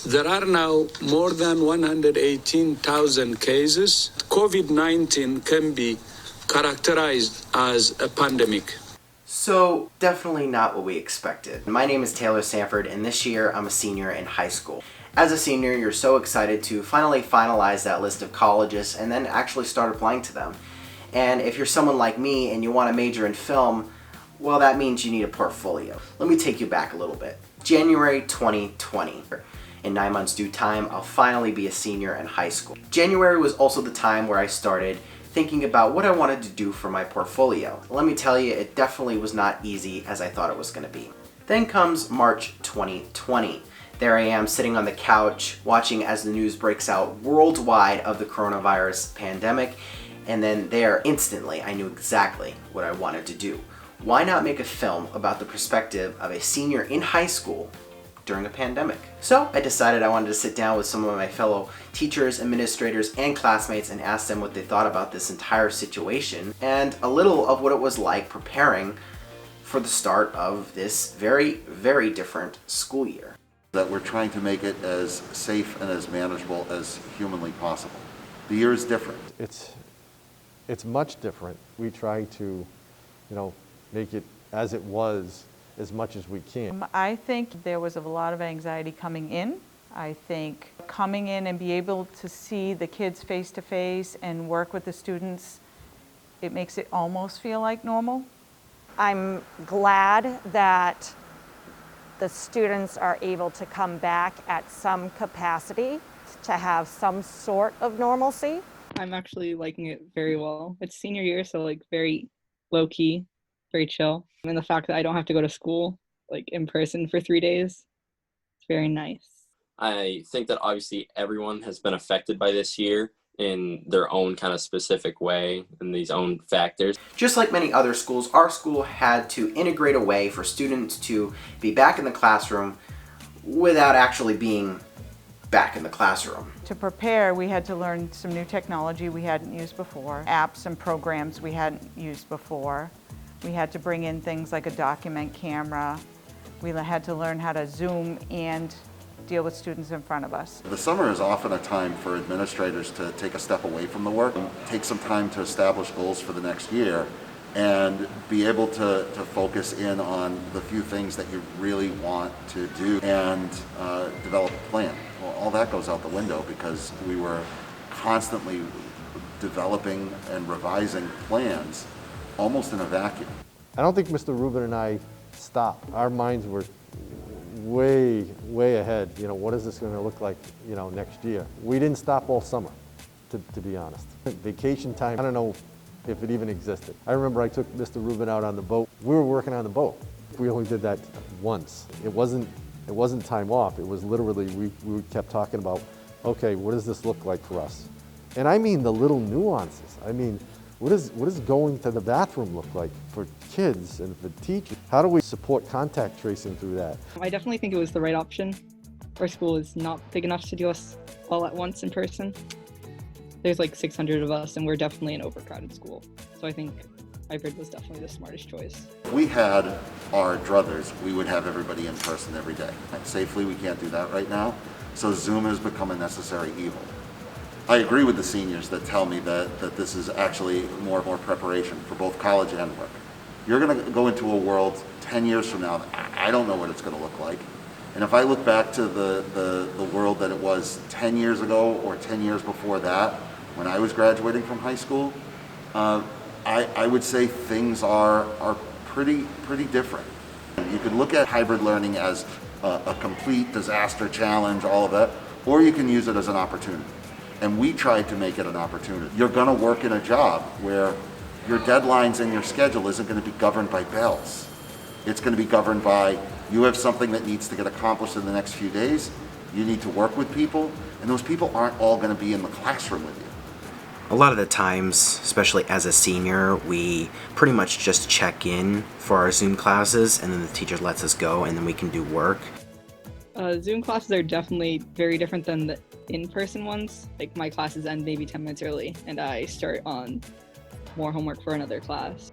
There are now more than 118,000 cases. COVID-19 can be characterized as a pandemic. So, definitely not what we expected. My name is Taylor Sanford, and this year I'm a senior in high school. As a senior, you're so excited to finally finalize that list of colleges and then actually start applying to them. And if you're someone like me and you want to major in film, well, that means you need a portfolio. Let me take you back a little bit. January 2020. In 9 months due time, I'll finally be a senior in high school. January was also the time where I started thinking about what I wanted to do for my portfolio. Let me tell you, it definitely was not easy as I thought it was going to be. Then comes March 2020. There I am sitting on the couch watching as the news breaks out worldwide of the coronavirus pandemic, and then there instantly I knew exactly what I wanted to do. Why not make a film about the perspective of a senior in high school during a pandemic? So I decided I wanted to sit down with some of my fellow teachers, administrators, and classmates and ask them what they thought about this entire situation and a little of what it was like preparing for the start of this very, very different school year. That we're trying to make it as safe and as manageable as humanly possible. The year is different. It's much different. We try to, make it as it was as much as we can. I think there was a lot of anxiety coming in. I think coming in and be able to see the kids face to face and work with the students, it makes it almost feel like normal. I'm glad that the students are able to come back at some capacity to have some sort of normalcy. I'm actually liking it very well. It's senior year, so very low key, very chill. And the fact that I don't have to go to school in person for 3 days, it's very nice. I think that obviously everyone has been affected by this year in their own kind of specific way and these own factors. Just like many other schools, our school had to integrate a way for students to be back in the classroom without actually being back in the classroom. To prepare, we had to learn some new technology we hadn't used before, apps and programs we hadn't used before. We had to bring in things like a document camera. We had to learn how to Zoom and deal with students in front of us. The summer is often a time for administrators to take a step away from the work, take some time to establish goals for the next year, and be able to focus in on the few things that you really want to do and develop a plan. Well, all that goes out the window because we were constantly developing and revising plans almost in a vacuum. I don't think Mr. Rubin and I stopped. Our minds were way, way ahead. What is this going to look like, next year? We didn't stop all summer, to be honest. Vacation time, I don't know if it even existed. I remember I took Mr. Rubin out on the boat. We were working on the boat. We only did that once. It wasn't time off. It was literally, we kept talking about, okay, what does this look like for us? And I mean the little nuances. I mean, what does going to the bathroom look like for kids and for teachers? How do we support contact tracing through that? I definitely think it was the right option. Our school is not big enough to do us all at once in person. There's 600 of us, and we're definitely an overcrowded school. So I think hybrid was definitely the smartest choice. If we had our druthers, we would have everybody in person every day. Safely, we can't do that right now. So Zoom has become a necessary evil. I agree with the seniors that tell me that this is actually more preparation for both college and work. You're going to go into a world 10 years from now, I don't know what it's going to look like. And if I look back to the world that it was 10 years ago or 10 years before that, when I was graduating from high school, I would say things are pretty different. You could look at hybrid learning as a complete disaster challenge, all of that, or you can use it as an opportunity. And we tried to make it an opportunity. You're going to work in a job where your deadlines and your schedule isn't going to be governed by bells. It's going to be governed by you have something that needs to get accomplished in the next few days. You need to work with people, and those people aren't all going to be in the classroom with you. A lot of the times, especially as a senior, we pretty much just check in for our Zoom classes, and then the teacher lets us go, and then we can do work. Zoom classes are definitely very different than the in-person ones. My classes end maybe 10 minutes early, and I start on more homework for another class.